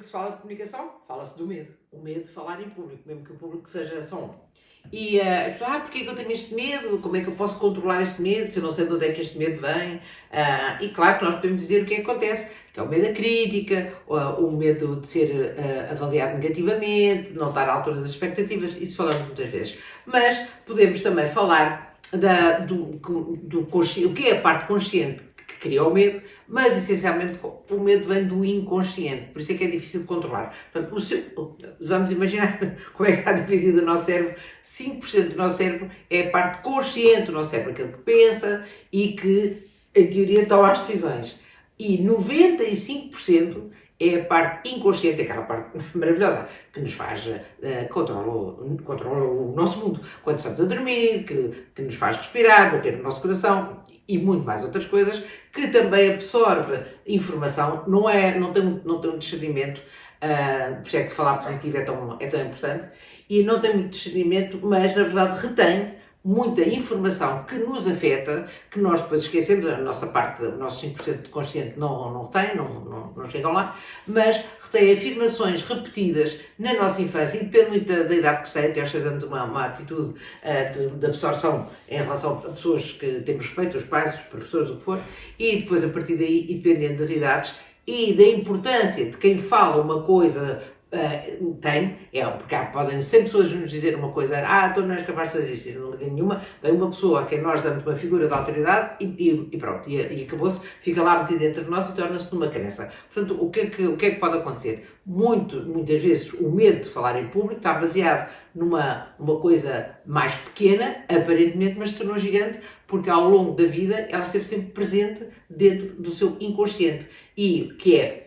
que se fala de comunicação, fala-se do medo. O medo de falar em público, mesmo que o público seja só um. E, porque é que eu tenho este medo? Como é que eu posso controlar este medo? Se eu não sei de onde é que este medo vem? E claro que nós podemos dizer o que é que acontece, que é o medo da crítica, o medo de ser avaliado negativamente, não estar à altura das expectativas, isso falamos muitas vezes. Mas podemos também falar do consciente, o que é a parte consciente que cria o medo, mas essencialmente o medo vem do inconsciente, por isso é que é difícil de controlar. Portanto, vamos imaginar como é que está dividido o nosso cérebro. 5% do nosso cérebro é a parte consciente do nosso cérebro, aquele que pensa e que, em teoria, toma as decisões. E 95% é a parte inconsciente, aquela parte maravilhosa, que nos faz, controla o nosso mundo. Quando estamos a dormir, que nos faz respirar, bater no nosso coração e muito mais outras coisas, que também absorve informação, não tem um discernimento, por isso é que falar positivo é tão importante, e não tem muito discernimento, mas na verdade retém muita informação que nos afeta, que nós depois esquecemos, a nossa parte, o nosso 5% de consciente não retém, não chegam lá, mas retém afirmações repetidas na nossa infância, e depende muito da idade que se tem, até aos 6 anos, uma atitude de absorção em relação a pessoas que temos respeito, os pais, os professores, o que for, e depois a partir daí, e dependendo das idades, e da importância de quem fala uma coisa, porque podem sempre pessoas nos dizer uma coisa, tu não és capaz de fazer isto, não liga nenhuma, vem uma pessoa a quem nós damos uma figura de autoridade e pronto, e acabou-se, fica lá metido entre nós e torna-se numa crença. Portanto, o que é que pode acontecer? Muitas vezes o medo de falar em público está baseado numa coisa mais pequena, aparentemente, mas se tornou gigante, porque ao longo da vida ela esteve sempre presente dentro do seu inconsciente e que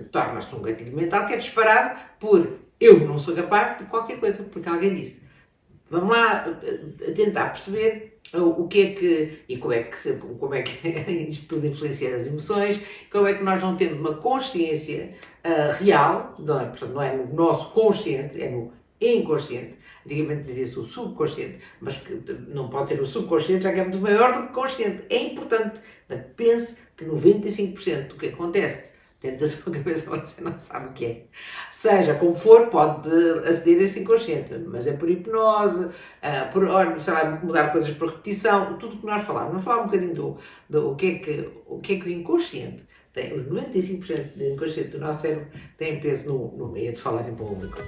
torna-se um gatilho mental que é disparado por eu não sou capaz de qualquer coisa, porque alguém disse. Vamos lá tentar perceber o que é que, e como é que isto tudo influencia as emoções, como é que nós não temos uma consciência real, portanto não é no nosso consciente, é no inconsciente. Antigamente dizia-se o subconsciente, mas que não pode ser o subconsciente, já que é muito maior do que o consciente. É importante. Pense que 95% do que acontece dentro da sua cabeça você não sabe o que é. Seja como for, pode aceder a esse inconsciente, mas é por hipnose, sei lá, mudar coisas por repetição, tudo o que nós falamos. Vamos falar um bocadinho do que é que o inconsciente tem. Os 95% do inconsciente do nosso cérebro têm peso no meio de falar em público.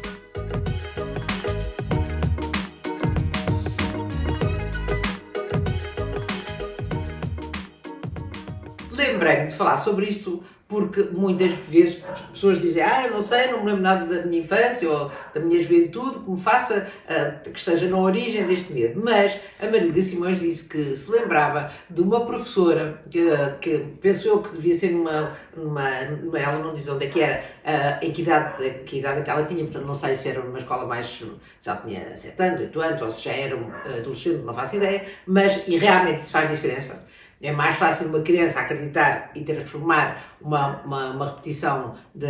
Lembrei-me de falar sobre isto porque muitas vezes pessoas dizem eu não sei, não me lembro nada da minha infância ou da minha juventude que me faça, que esteja na origem deste medo. Mas a Marília Simões disse que se lembrava de uma professora que penso eu que devia ser ela não diz onde é que era, em que idade é que ela tinha, portanto não sei se era uma escola mais, já tinha 7 anos, 8 anos, ou se já era adolescente, não faço ideia, mas e realmente isso faz diferença. É mais fácil uma criança acreditar e transformar uma repetição de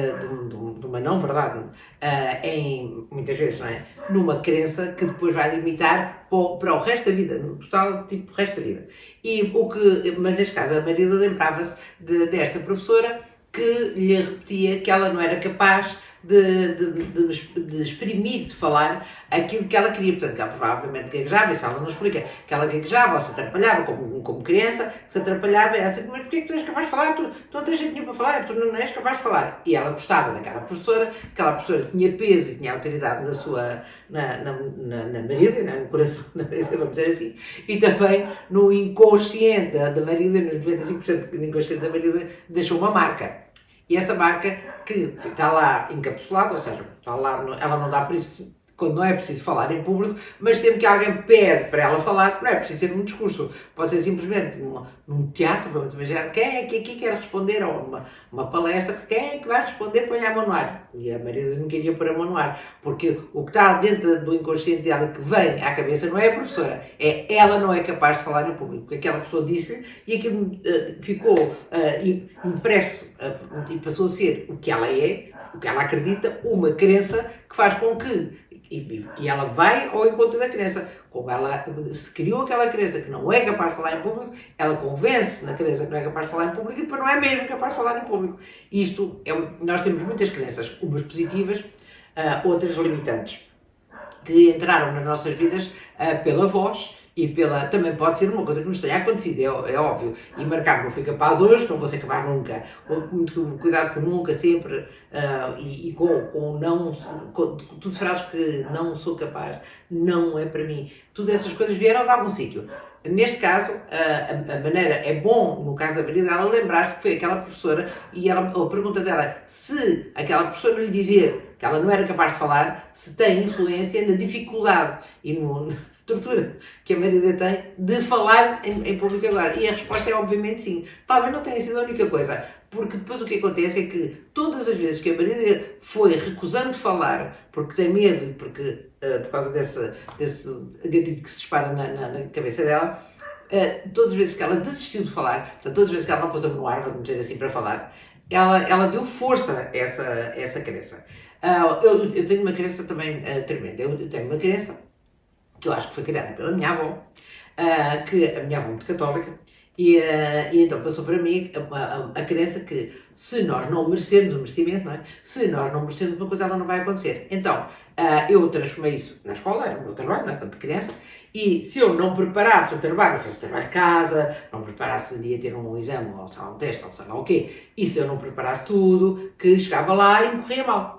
uma não-verdade, muitas vezes, não é? Numa crença que depois vai limitar para o resto da vida, no total, tipo, o resto da vida. Mas neste caso, a Marília lembrava-se desta professora que lhe repetia que ela não era capaz de exprimir, de falar aquilo que ela queria. Portanto, que ela provavelmente gaguejava, isso ela não explica, que ela gaguejava ou se atrapalhava, como criança, se atrapalhava, ela disse, mas porquê que tu és capaz de falar? Tu não tens jeito nenhum para falar, tu não és capaz de falar. E ela gostava daquela professora, aquela professora tinha peso e tinha autoridade na Marília, no coração da Marília, vamos dizer assim, e também no inconsciente da Marília, nos 95% do inconsciente da Marília, deixou uma marca. E essa marca que está lá encapsulada, ou seja, está lá, ela não dá por isso quando não é preciso falar em público, mas sempre que alguém pede para ela falar, não é preciso ser num discurso, pode ser simplesmente num teatro, vamos imaginar, quem é que aqui quer responder, ou uma palestra, quem é que vai responder, põe a mão no ar. E a Marília não queria pôr a mão no ar, porque o que está dentro do inconsciente dela que vem à cabeça não é a professora, ela não é capaz de falar em público, porque aquela pessoa disse e aquilo ficou impresso e passou a ser o que ela é, o que ela acredita, uma crença que faz com que E ela vai ao encontro da criança. Como ela se criou aquela criança que não é capaz de falar em público, ela convence na criança que não é capaz de falar em público e depois não é mesmo capaz de falar em público. Isto nós temos muitas crianças, umas positivas, outras limitantes, que entraram nas nossas vidas pela voz e também pode ser uma coisa que nos tenha acontecido, é óbvio. E marcar, não fui capaz hoje, não vou ser capaz nunca. Muito cuidado com nunca, sempre, e com não, tudo frases que não sou capaz, não é para mim. Todas essas coisas vieram de algum sítio. Neste caso, a maneira, é bom, no caso da Maria, ela lembrar-se que foi aquela professora e a pergunta dela, se aquela professora lhe dizer que ela não era capaz de falar, se tem influência na dificuldade e na tortura que a Maria tem de falar em público agora. E a resposta é obviamente sim. Talvez não tenha sido a única coisa, porque depois o que acontece é que todas as vezes que a Maria foi recusando falar, porque tem medo e porque, por causa desse gatilho que se dispara na cabeça dela, todas as vezes que ela desistiu de falar, portanto, todas as vezes que ela não pôs a mão no ar, vamos dizer assim, para falar, ela deu força a essa crença. Eu tenho uma crença também tremenda. Eu tenho uma crença que eu acho que foi criada pela minha avó, que a minha avó é muito católica, e então passou para mim a crença que se nós não merecermos o merecimento, não é? Se nós não merecermos uma coisa, ela não vai acontecer. Então, eu transformei isso na escola, era o meu trabalho, não é? Quando criança, e se eu não preparasse o trabalho, não fizesse trabalho de casa, não preparasse o dia ter um exame, ou sei lá, um teste, ou sei lá o quê, e se eu não preparasse tudo, que chegava lá e me corria mal.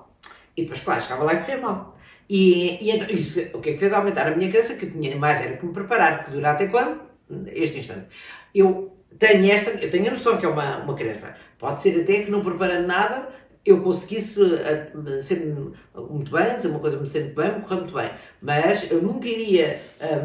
E depois, claro, chegava lá e corria mal. E então, isso, o que é que fez aumentar a minha crença? Que eu tinha mais era que me preparar, que dura até quando? Este instante. Eu tenho a noção que é uma crença. Pode ser até que não preparando nada, eu conseguisse ser muito bem, ser uma coisa me ser muito bem, me correr muito bem. Mas eu nunca iria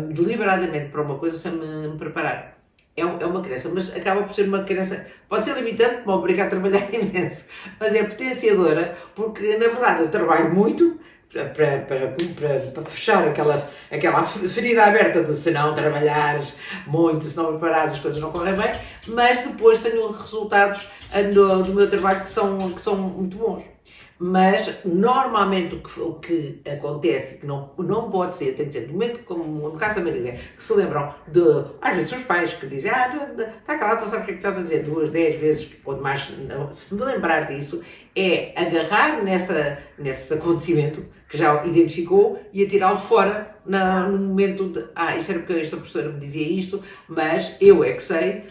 deliberadamente para uma coisa sem me preparar. É uma crença, mas acaba por ser uma crença, pode ser limitante, me obriga a trabalhar imenso, mas é potenciadora, porque na verdade eu trabalho muito para fechar aquela ferida aberta de se não trabalhares muito, se não preparares as coisas não correm bem, mas depois tenho resultados do meu trabalho que são muito bons. Mas normalmente o que acontece, que não pode ser, tem que ser, no momento como no caso da Marília, que se lembram às vezes são os pais que dizem, está calado, não sabe o que é que estás a dizer 2, 10 vezes, ou demais, se me lembrar disso, é agarrar nesse acontecimento que já identificou e atirá-lo fora no momento de, isto era porque esta professora me dizia isto, mas eu é que sei,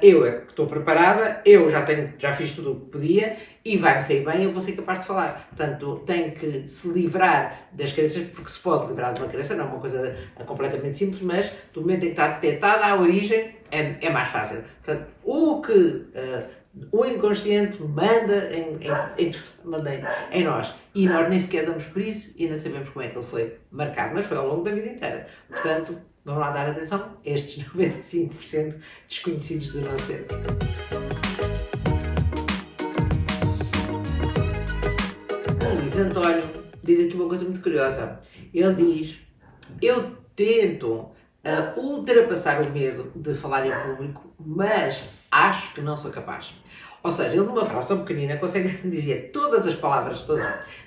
eu é que estou preparada, eu já fiz tudo o que podia e vai-me sair bem, eu vou ser capaz de falar. Portanto, tem que se livrar das crenças, porque se pode livrar de uma crença, não é uma coisa completamente simples, mas do momento em que está detectada a origem, é mais fácil. Portanto, o que o inconsciente manda em nós e nós nem sequer damos por isso e não sabemos como é que ele foi marcado, mas foi ao longo da vida inteira. Portanto, vamos lá dar atenção a estes 95% desconhecidos do nosso cérebro. O Luís António diz aqui uma coisa muito curiosa. Ele diz: eu tento ultrapassar o medo de falar em público, mas acho que não sou capaz. Ou seja, ele numa frase tão pequenina consegue dizer todas as palavras,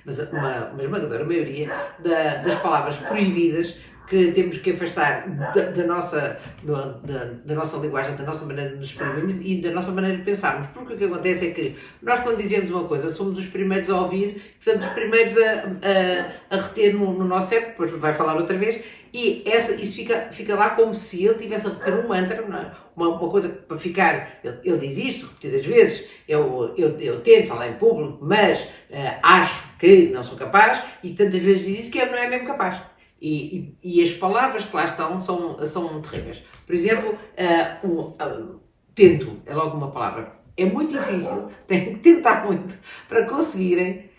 mas uma esmagadora maioria das palavras proibidas que temos que afastar da nossa linguagem, da nossa maneira de nos exprimirmos e da nossa maneira de pensarmos. Porque o que acontece é que nós, quando dizemos uma coisa, somos os primeiros a ouvir, portanto, os primeiros a reter no nosso cérebro, depois vai falar outra vez, e isso fica lá como se ele tivesse a repetir um mantra, não é? uma coisa para ficar. Ele diz isto repetidas vezes, eu tento falar em público, mas acho que não sou capaz, e tantas vezes diz isso que não é mesmo capaz. E as palavras que lá estão são terríveis. Por exemplo, tento é logo uma palavra. É muito difícil, tem que tentar muito para conseguirem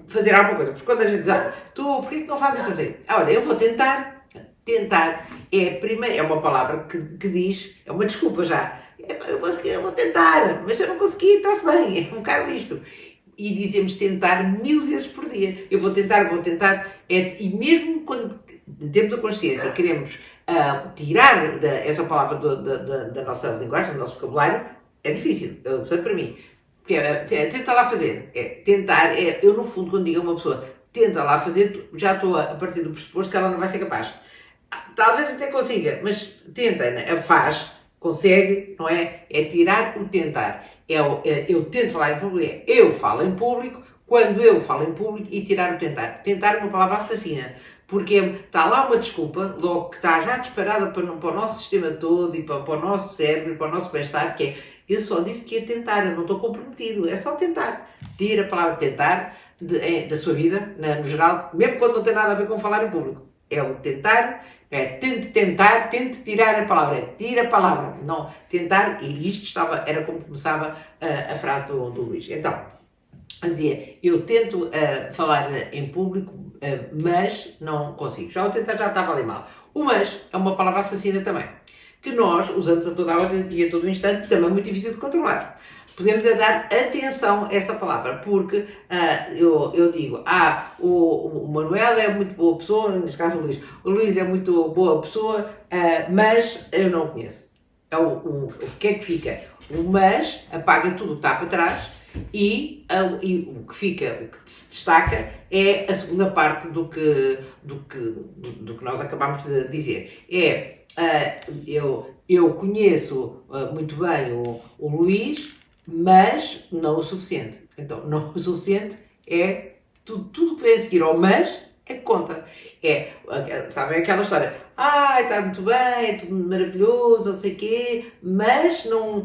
fazer alguma coisa. Porque quando a gente diz, porquê que não fazes isto assim? Olha, eu vou tentar. Tentar é uma palavra que diz, é uma desculpa já. Eu vou tentar, mas se eu não conseguir, está-se bem. É um bocado isto. E dizemos tentar 1000 vezes por dia. Eu vou tentar. E mesmo quando temos a consciência e queremos tirar essa palavra da nossa linguagem, do nosso vocabulário, é difícil. Eu sei para mim. Porque tenta lá fazer. Tentar, eu no fundo, quando digo a uma pessoa, tenta lá fazer, já estou a partir do pressuposto que ela não vai ser capaz. Talvez até consiga, mas tenta, né? Faz, consegue, não é? É tirar o tentar. Eu tento falar em público, eu falo em público, quando eu falo em público e tirar o tentar. Tentar é uma palavra assassina, porque está lá uma desculpa, logo que está já disparada para o nosso sistema todo e para o nosso cérebro, para o nosso bem-estar, que é, eu só disse que ia tentar, eu não estou comprometido, é só tentar. Tira a palavra tentar da sua vida, no geral, mesmo quando não tem nada a ver com falar em público. É o tentar, tente tentar, tente tirar a palavra, tira a palavra, não, tentar, e isto era como começava a frase do Luís. Então, dizia, eu tento falar em público, mas não consigo. Já o tentar já estava ali mal. O mas é uma palavra assassina também, que nós usamos a toda a hora e a todo instante, e também é muito difícil de controlar. Podemos dar atenção a essa palavra, porque eu digo, o Manuel é muito boa pessoa, neste caso o Luís é muito boa pessoa, mas eu não o conheço. O que é que fica? O mas apaga tudo o que está para trás e o que fica, o que se destaca é a segunda parte do que nós acabamos de dizer. Eu conheço muito bem o Luís, mas não o suficiente. Então, não o suficiente é tudo que vem a seguir ao mas é que conta. Sabem aquela história? Está muito bem, é tudo maravilhoso, não sei o quê, mas não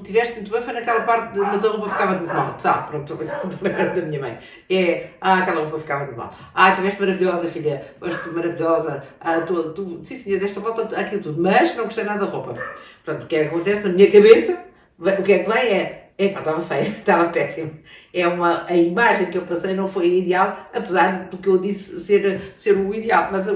tiveste muito bem, foi naquela parte de, mas a roupa ficava muito mal. Sabe? Pronto, estou a da minha mãe. Aquela roupa ficava muito mal. Estiveste maravilhosa, filha, foste maravilhosa, sim, senhor, desta volta aquilo tudo, mas não gostei nada da roupa. Portanto, o que é que acontece na minha cabeça? O que é que vem estava feia, estava péssimo. A imagem que eu passei não foi a ideal, apesar do que eu disse ser o ideal. Mas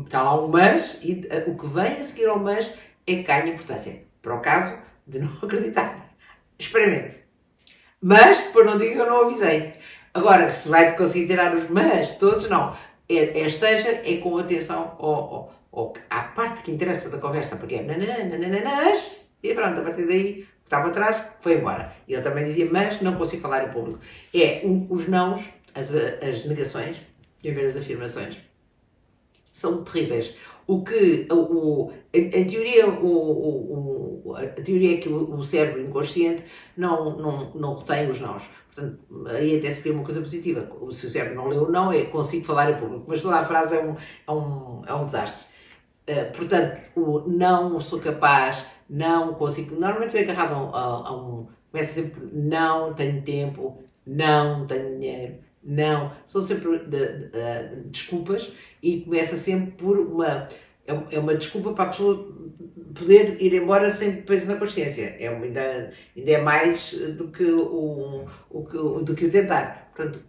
está lá um mas, e o que vem a seguir ao mas é que ganha importância. Para o caso de não acreditar. Experimente. Mas, depois não diga que eu não avisei. Agora, se vai conseguir tirar os mas, todos não. Esteja com atenção à parte que interessa da conversa, porque é nananãs, e pronto, a partir daí, o que estava atrás, foi embora. E ele também dizia, mas não consigo falar em público. Os nãos, as negações, em vez das afirmações, são terríveis. Em teoria, a teoria é que o cérebro inconsciente não retém os nãos. Portanto, aí até seria uma coisa positiva. Se o cérebro não lê o não, consigo falar em público. Mas toda a frase é um desastre. Portanto, o não sou capaz, não consigo. Normalmente vem agarrado começa sempre não tenho tempo, não tenho dinheiro, não. São sempre desculpas e começa sempre por uma desculpa para a pessoa poder ir embora sem peso na consciência. Ainda é mais do que o tentar. Portanto,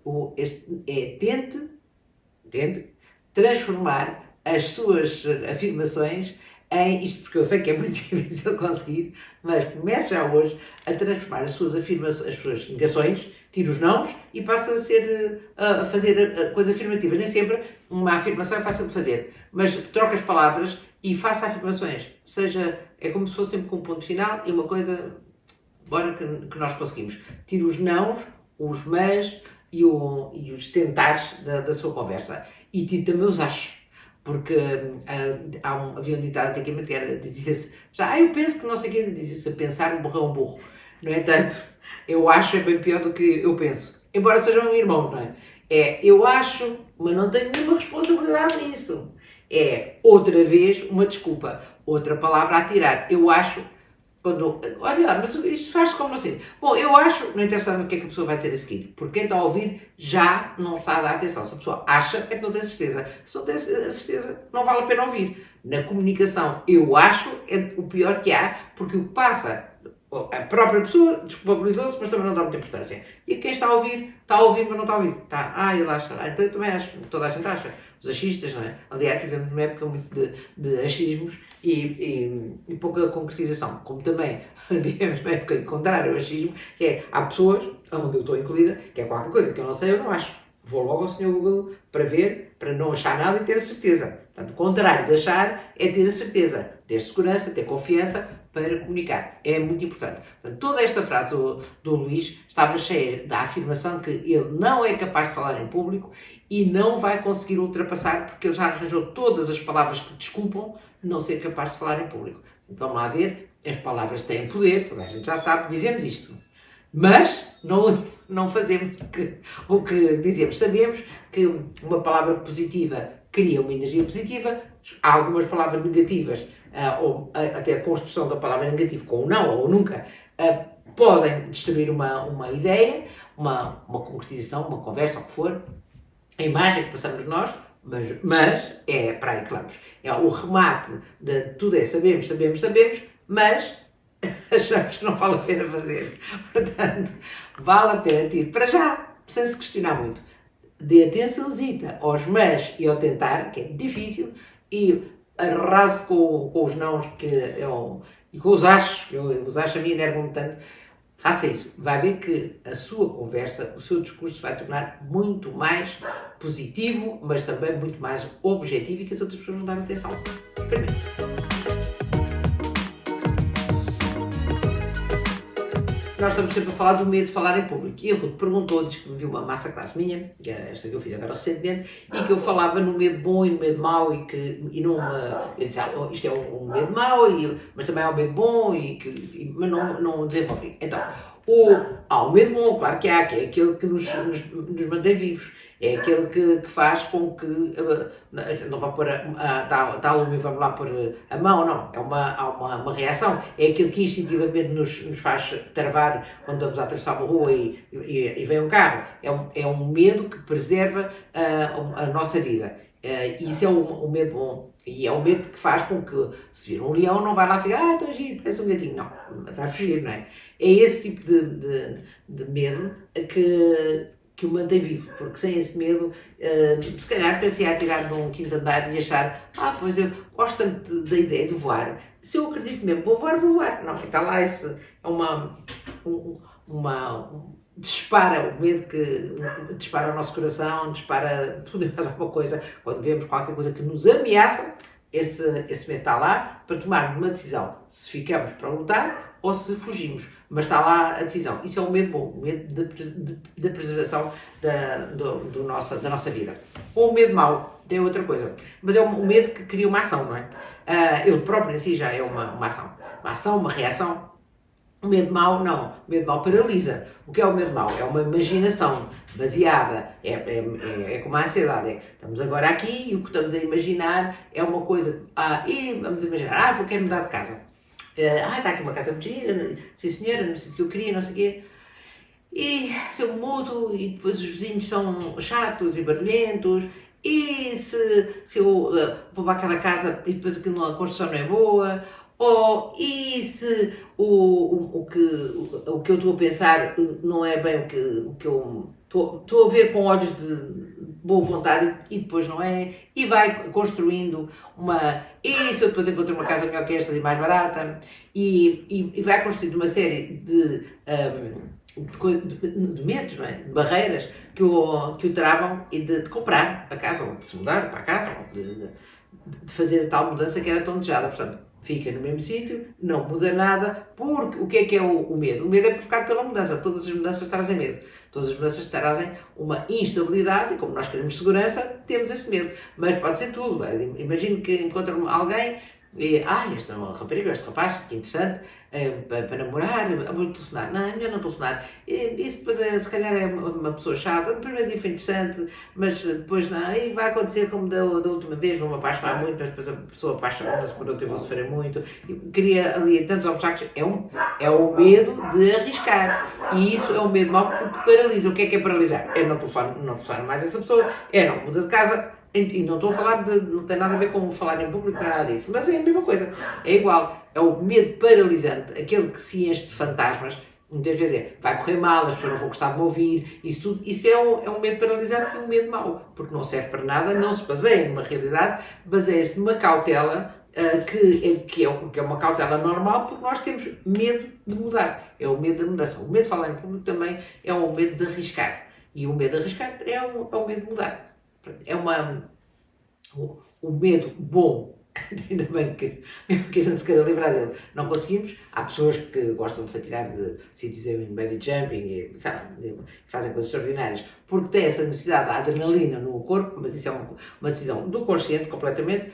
tente transformar as suas afirmações em isto, porque eu sei que é muito difícil conseguir, mas comece já hoje a transformar as suas afirmações, as suas negações, tira os nãos e passa a fazer a coisa afirmativa. Nem sempre uma afirmação é fácil de fazer, mas troca as palavras e faça afirmações. É como se fosse sempre com um ponto final e uma coisa, bora que nós conseguimos. Tira os nãos, os mas e os tentares da sua conversa. E tire também os achos. Porque havia um ditado antigamente que dizia-se, eu penso que não sei o que, dizia-se, pensar um burro é um burro. No entanto, eu acho é bem pior do que eu penso. Embora seja um irmão, não é? Eu acho, mas não tenho nenhuma responsabilidade nisso. Outra vez, uma desculpa. Outra palavra a tirar. Eu acho, olha lá, mas isto faz como assim. Bom, eu acho, não interessa no que é que a pessoa vai ter a seguir, porque quem está a ouvir já não está a dar atenção. Se a pessoa acha, é que não tem certeza. Se não tem certeza, não vale a pena ouvir. Na comunicação, eu acho, é o pior que há, porque o que passa, a própria pessoa desculpabilizou-se, mas também não dá muita importância. E quem está a ouvir, mas não está a ouvir. Ele acha. Então eu também acho. Toda a gente acha. Os achistas, não é? Aliás, vivemos numa época muito de achismos e pouca concretização. Como também vivemos numa época contrária ao achismo, que há pessoas, onde eu estou incluída, que é qualquer coisa que eu não sei, eu não acho. vou logo ao Sr. Google para ver, para não achar nada e ter a certeza. Portanto, o contrário de achar é ter a certeza, ter segurança, ter confiança para comunicar. É muito importante. Portanto, toda esta frase do Luís estava cheia da afirmação que ele não é capaz de falar em público e não vai conseguir ultrapassar porque ele já arranjou todas as palavras que desculpam não ser capaz de falar em público. Então, vamos lá ver, as palavras têm poder, toda a gente já sabe, dizemos isto. Mas não fazemos o que dizemos. Sabemos que uma palavra positiva cria uma energia positiva, há algumas palavras negativas, ou até a construção da palavra negativa com o não ou nunca, podem destruir uma ideia, uma concretização, uma conversa, o que for, a imagem que passamos de nós, mas é para aí que vamos. É o remate de tudo é sabemos, mas achamos que não vale a pena fazer. Portanto, vale a pena ter, para já, sem se questionar muito, dê atençãozita aos mas e ao tentar, que é difícil, e arrase com os nãos e com os achos, os achos a mim enervam-me tanto. Faça isso, vai ver que a sua conversa, o seu discurso vai tornar muito mais positivo, mas também muito mais objetivo e que as outras pessoas vão dar atenção. Primeiro. Nós estamos sempre a falar do medo de falar em público. E a Ruth perguntou, diz que me viu uma massa classe minha, que é esta que eu fiz agora recentemente, e que eu falava no medo bom e no medo mau, eu disse, isto é um medo mau, mas também há um medo bom, mas não desenvolvi. Então, o medo bom, claro que há, que é aquele que nos mantém vivos. É aquele que faz com que não vá pôr está lume e vamos lá pôr a mão, não. Há uma reação. É aquele que instintivamente nos faz travar quando vamos a atravessar uma rua e vem um carro. É um medo que preserva a nossa vida. Isso é o medo bom. E é o medo que faz com que, se vir um leão, não vai lá ficar, estou a giro, parece um gatinho. Não, vai fugir, não é? É esse tipo de medo que o mantém vivo, porque sem esse medo, se calhar até se ia atirar num quinto andar e achar, pois eu gosto tanto da ideia de voar, se eu acredito mesmo, vou voar. Não, está lá esse, dispara o medo que dispara o nosso coração, dispara tudo e mais alguma coisa, quando vemos qualquer coisa que nos ameaça, esse medo está lá para tomarmos uma decisão, se ficamos para lutar ou se fugimos, mas está lá a decisão. Isso é um medo bom, o medo da preservação da nossa vida. Ou o medo mau, tem outra coisa, mas é um medo que cria uma ação, não é? Ele próprio em si já é uma ação, uma reação. O medo mau, não. O medo mau paralisa. O que é o medo mau? É uma imaginação baseada, é como a ansiedade. Estamos agora aqui e o que estamos a imaginar é uma coisa, e vamos imaginar, quero mudar de casa. Está aqui uma casa muito gira, sim senhora, no sítio que eu queria, não sei o quê. E se eu mudo e depois os vizinhos são chatos e barulhentos, e se eu vou para aquela casa e depois a construção não é boa, e se o que eu estou a pensar não é bem o que eu estou a ver com olhos de boa vontade e depois não é, e vai construindo e se eu depois encontro uma casa melhor que esta e mais barata, e vai construindo uma série de medos, não é? De barreiras que o travam e de comprar a casa, ou de se mudar para a casa, ou de fazer a tal mudança que era tão desejada. Portanto, fica no mesmo sítio, não muda nada, porque o que é o medo? O medo é provocado pela mudança. Todas as mudanças trazem medo. Todas as mudanças trazem uma instabilidade e como nós queremos segurança, temos esse medo. Mas pode ser tudo. Imagino que encontra alguém e, esta é uma rapariga, este rapaz, que interessante, para namorar, vou telefonar. Não, é melhor não telefonar. Isso depois, se calhar, é uma pessoa chata. No primeiro dia foi interessante, mas depois não. E vai acontecer como da última vez, vou-me apaixonar muito, mas depois a pessoa apaixona-se por outra e vou sofrer muito. E queria ali tantos obstáculos. É o medo de arriscar. E isso é um medo mau porque paralisa. O que é paralisar? É não telefonar mais essa pessoa, não muda de casa. E não estou a falar não tem nada a ver com falar em público, não é nada disso, mas é a mesma coisa, é igual, é o medo paralisante, aquele que se enche de fantasmas, muitas vezes vai correr mal, as pessoas não vão gostar de me ouvir, isso é um medo paralisante e um medo mau, porque não serve para nada, não se baseia numa realidade, baseia-se numa cautela, que é uma cautela normal, porque nós temos medo de mudar, é o medo da mudança. O medo de falar em público também é o medo de arriscar. E o medo de arriscar é o medo de mudar. É o medo bom, ainda bem que, mesmo que a gente se queira livrar dele, não conseguimos. Há pessoas que gostam de se atirar de sítios em bungee jumping e sabe, fazem coisas extraordinárias porque têm essa necessidade de adrenalina no corpo, mas isso é uma decisão do consciente completamente.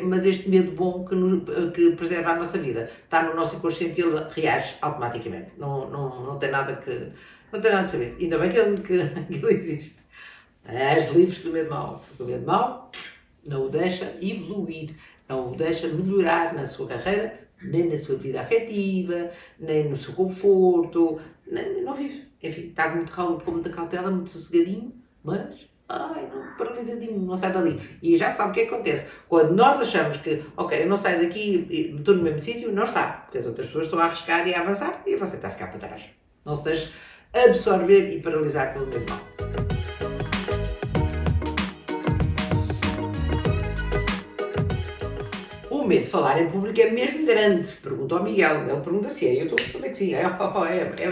Mas este medo bom que preserva a nossa vida está no nosso inconsciente e ele reage automaticamente. Não tem nada a saber. Ainda bem que ele existe. És livre do medo mau, porque o medo mau não o deixa evoluir, não o deixa melhorar na sua carreira, nem na sua vida afetiva, nem no seu conforto, não vive. Enfim, está com muita cautela, muito sossegadinho, mas não, paralisadinho, não sai dali. E já sabe o que acontece. Quando nós achamos que, ok, eu não saio daqui e estou no mesmo sítio, não está. Porque as outras pessoas estão a arriscar e a avançar e você está a ficar para trás. Não se deixe absorver e paralisar pelo medo mau. O medo de falar em público é mesmo grande. Pergunta ao Miguel. Ele pergunta se é. Eu estou a responder que sim. É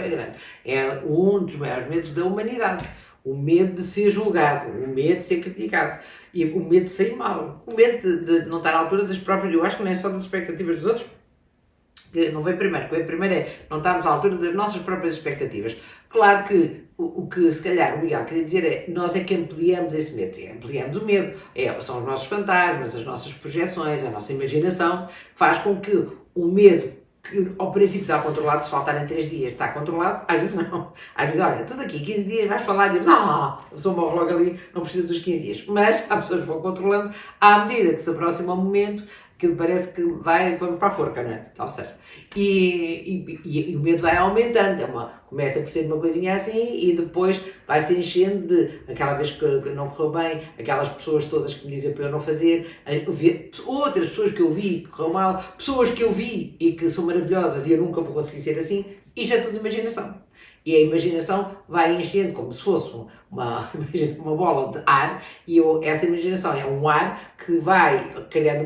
grande. É um dos maiores medos da humanidade. O medo de ser julgado. O medo de ser criticado. E o medo de sair mal. O medo de não estar à altura das próprias... Eu acho que não é só das expectativas dos outros. Que não vem primeiro. O que vem primeiro é não estarmos à altura das nossas próprias expectativas. Claro que o que se calhar o Miguel queria dizer é nós é que ampliamos esse medo. Ampliamos o medo. São os nossos fantasmas, as nossas projeções, a nossa imaginação, que faz com que o medo, que ao princípio está controlado, se faltarem 3 dias está controlado, às vezes não. Às vezes, olha, tudo aqui, 15 dias vais falar e a pessoa morre logo ali, não precisa dos 15 dias. Mas as pessoas vão controlando à medida que se aproxima o momento, aquilo parece que vamos para a forca, não é? Ou seja, e o medo vai aumentando, começa por ter uma coisinha assim e depois vai se enchendo de aquela vez que não correu bem, aquelas pessoas todas que me dizem para eu não fazer, outras pessoas que eu vi que correu mal, pessoas que eu vi e que são maravilhosas e eu nunca vou conseguir ser assim, isto é tudo imaginação. E a imaginação vai enchendo como se fosse uma bola de ar e essa imaginação é um ar que vai criando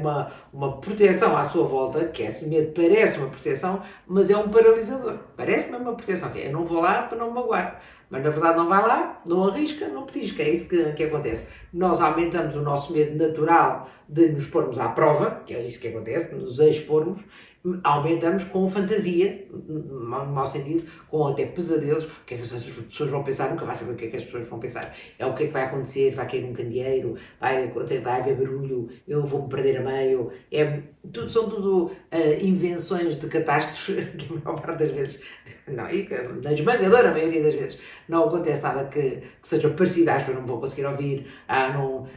uma proteção à sua volta, que esse medo parece uma proteção, mas é um paralisador. Parece mesmo uma proteção, que eu não vou lá para não me magoar. Mas na verdade não vai lá, não arrisca, não petisca. É isso que acontece. Nós aumentamos o nosso medo natural de nos pormos à prova, que é isso que acontece, de nos expormos, aumentamos com fantasia, no mau sentido, com até pesadelos. O que é que as pessoas vão pensar? Nunca vai saber o que é que as pessoas vão pensar. É o que é que vai acontecer, vai cair um candeeiro, vai haver barulho, eu vou-me perder a meio. São tudo invenções de catástrofes, que a maior parte das vezes, não, e na esmagadora maioria das vezes, não acontece nada que seja parecido, as pessoas não vão conseguir ouvir,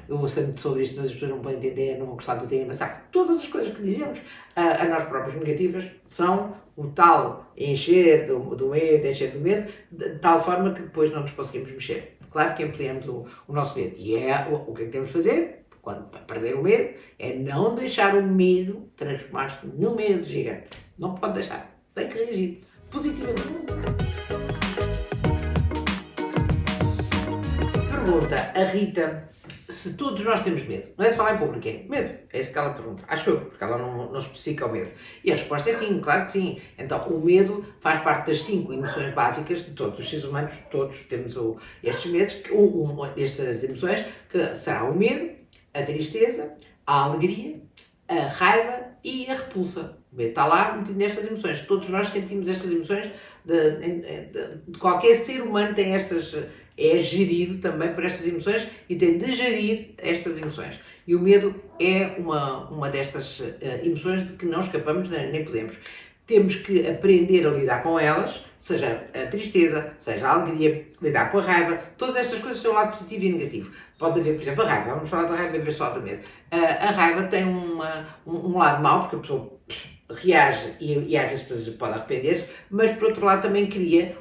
eu sei muito sobre isto, mas as pessoas não vão entender, não vão gostar do tema, sabe? Todas as coisas que dizemos a nós próprios negativas são o tal encher do medo, encher do medo, de tal forma que depois não nos conseguimos mexer. Claro que ampliamos o nosso medo. E o que é que temos de fazer? Para perder o medo, é não deixar o medo transformar-se num medo gigante. Não pode deixar. Tem que reagir positivamente. Pergunta a Rita se todos nós temos medo. Não é de falar em público, é medo. É isso que ela pergunta. Acho eu, porque ela não especifica o medo. E a resposta é sim, claro que sim. Então, o medo faz parte das 5 emoções básicas de todos os seres humanos. Todos temos estes medos, estas emoções, que será o medo, a tristeza, a alegria, a raiva e a repulsa. O medo está lá metido nestas emoções. Todos nós sentimos estas emoções. De qualquer ser humano tem estas... É gerido também por estas emoções e tem de gerir estas emoções. E o medo é uma destas emoções de que não escapamos nem podemos. Temos que aprender a lidar com elas, seja a tristeza, seja a alegria, lidar com a raiva. Todas estas coisas têm um lado positivo e negativo. Pode haver, por exemplo, a raiva. Vamos falar da raiva e ver só do medo. A raiva tem um lado mau, porque a pessoa reage e às vezes pode arrepender-se, mas por outro lado também cria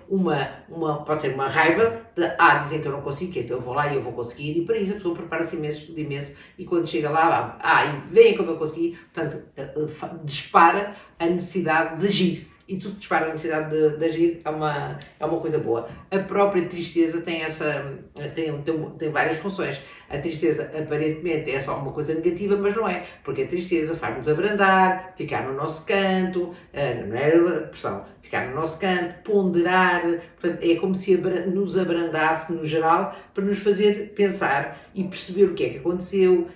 pode ter uma raiva de dizem que eu não consigo, então eu vou lá e eu vou conseguir, e para isso a pessoa prepara-se imenso, estuda imenso, e quando chega lá, e veem como eu consegui, portanto, dispara a necessidade de agir. e tudo dispara a necessidade de agir, é uma coisa boa. A própria tristeza tem várias funções. A tristeza aparentemente é só uma coisa negativa, mas não é, porque a tristeza faz-nos abrandar, ficar no nosso canto, não é depressão, ficar no nosso canto, ponderar, portanto, é como se nos abrandasse no geral para nos fazer pensar e perceber o que é que aconteceu,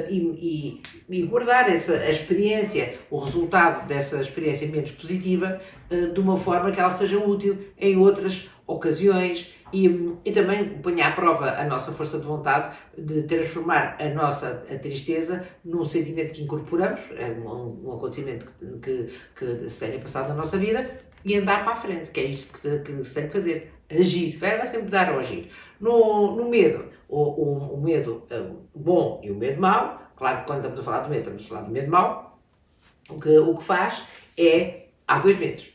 e guardar a experiência, o resultado dessa experiência menos positiva, de uma forma que ela seja útil em outras ocasiões e também ponha à prova a nossa força de vontade de transformar a tristeza num sentimento que incorporamos, um acontecimento que se tenha passado na nossa vida, e andar para a frente, que é isto que se tem que fazer. Agir, vai sempre dar ao agir. No medo, o medo bom e o medo mau, claro que quando estamos a falar do medo, estamos a falar do medo mau, o que faz é, há dois medos.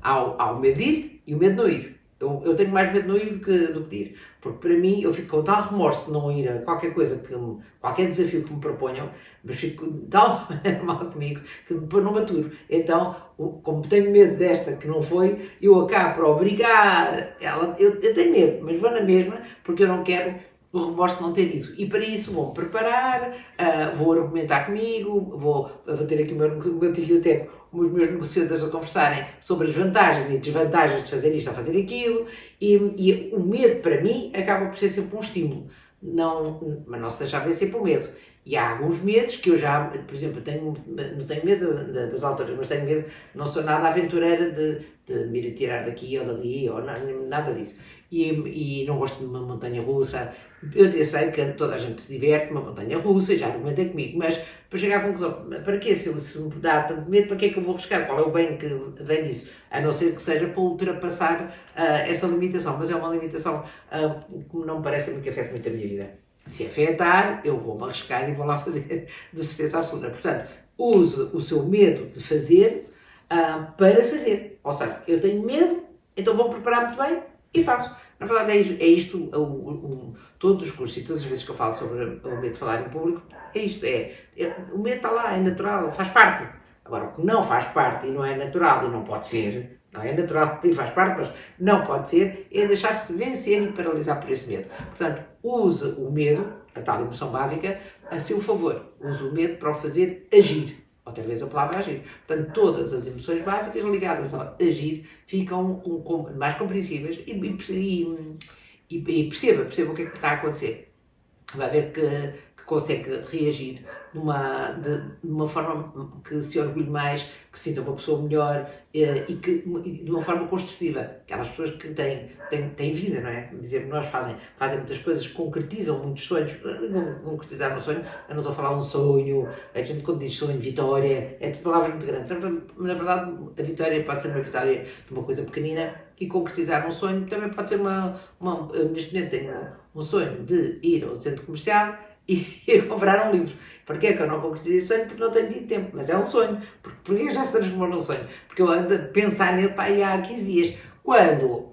Há o medo de ir e o medo de não ir. Eu tenho mais medo de não ir do que de ir, porque para mim eu fico com tal remorso de não ir a qualquer coisa, qualquer desafio que me proponham, mas fico tão mal comigo que depois não maturo. Então, como tenho medo desta que não foi, eu acabo por obrigar ela, eu tenho medo, mas vou na mesma, porque eu não quero o remorso de não ter ido. E para isso vou-me preparar, vou argumentar comigo, vou ter aqui o meu biblioteco, os meus negociadores a conversarem sobre as vantagens e desvantagens de fazer isto ou fazer aquilo, e o medo para mim acaba por ser sempre um estímulo, mas não se deixar vencer pelo medo. E há alguns medos que eu já, por exemplo, não tenho medo das alturas, mas tenho medo, não sou nada aventureira de me ir tirar daqui ou dali, ou nada disso. E não gosto de uma montanha russa. Eu até sei que toda a gente se diverte numa montanha russa, já argumentei comigo, mas para chegar à conclusão, para quê? Se me dá tanto medo, para que é que eu vou arriscar? Qual é o bem que vem disso? A não ser que seja para ultrapassar essa limitação, mas é uma limitação que não me parece muito que afeta muito a minha vida. Se afetar, eu vou-me arriscar e vou lá fazer, de certeza absoluta. Portanto, use o seu medo de fazer para fazer. Ou seja, eu tenho medo, então vou preparar muito bem e faço. Na verdade, é isto, todos os cursos e todas as vezes que eu falo sobre o medo de falar em público, é isto, o medo está lá, é natural, faz parte. Agora, o que não faz parte e não é natural e não pode ser, não é natural e faz parte, mas não pode ser, é deixar-se vencer e paralisar por esse medo. Portanto, use o medo, a tal emoção básica, a seu favor. Use o medo para o fazer agir. Outra vez a palavra agir. Portanto, todas as emoções básicas ligadas ao agir ficam mais compreensíveis e perceba o que é que está a acontecer. Vai ver que consegue reagir de uma forma que se orgulhe mais, que se sinta uma pessoa melhor e de uma forma construtiva. Aquelas pessoas que têm vida, não é? Dizer, nós fazem muitas coisas, concretizam muitos sonhos. Concretizar um sonho, eu não estou a falar um sonho, a gente quando diz sonho, vitória, é de palavras muito grandes. Na verdade, a vitória pode ser uma vitória de uma coisa pequenina e concretizar um sonho também pode ser neste momento tenho um sonho de ir ao centro comercial e comprar um livro. Porquê é que eu não concretizei esse sonho? Porque não tenho tido tempo, mas é um sonho. Porquê já se transformou num sonho? Porque eu ando a pensar nele há 15 dias. Quando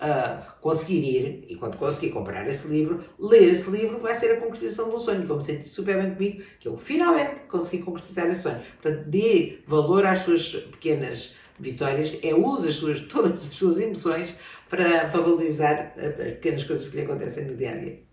conseguir ir, e quando conseguir comprar esse livro, ler esse livro vai ser a concretização de um sonho. Vou-me sentir super bem comigo que eu finalmente consegui concretizar esse sonho. Portanto, dê valor às suas pequenas vitórias, use todas as suas emoções para valorizar as pequenas coisas que lhe acontecem no dia a dia.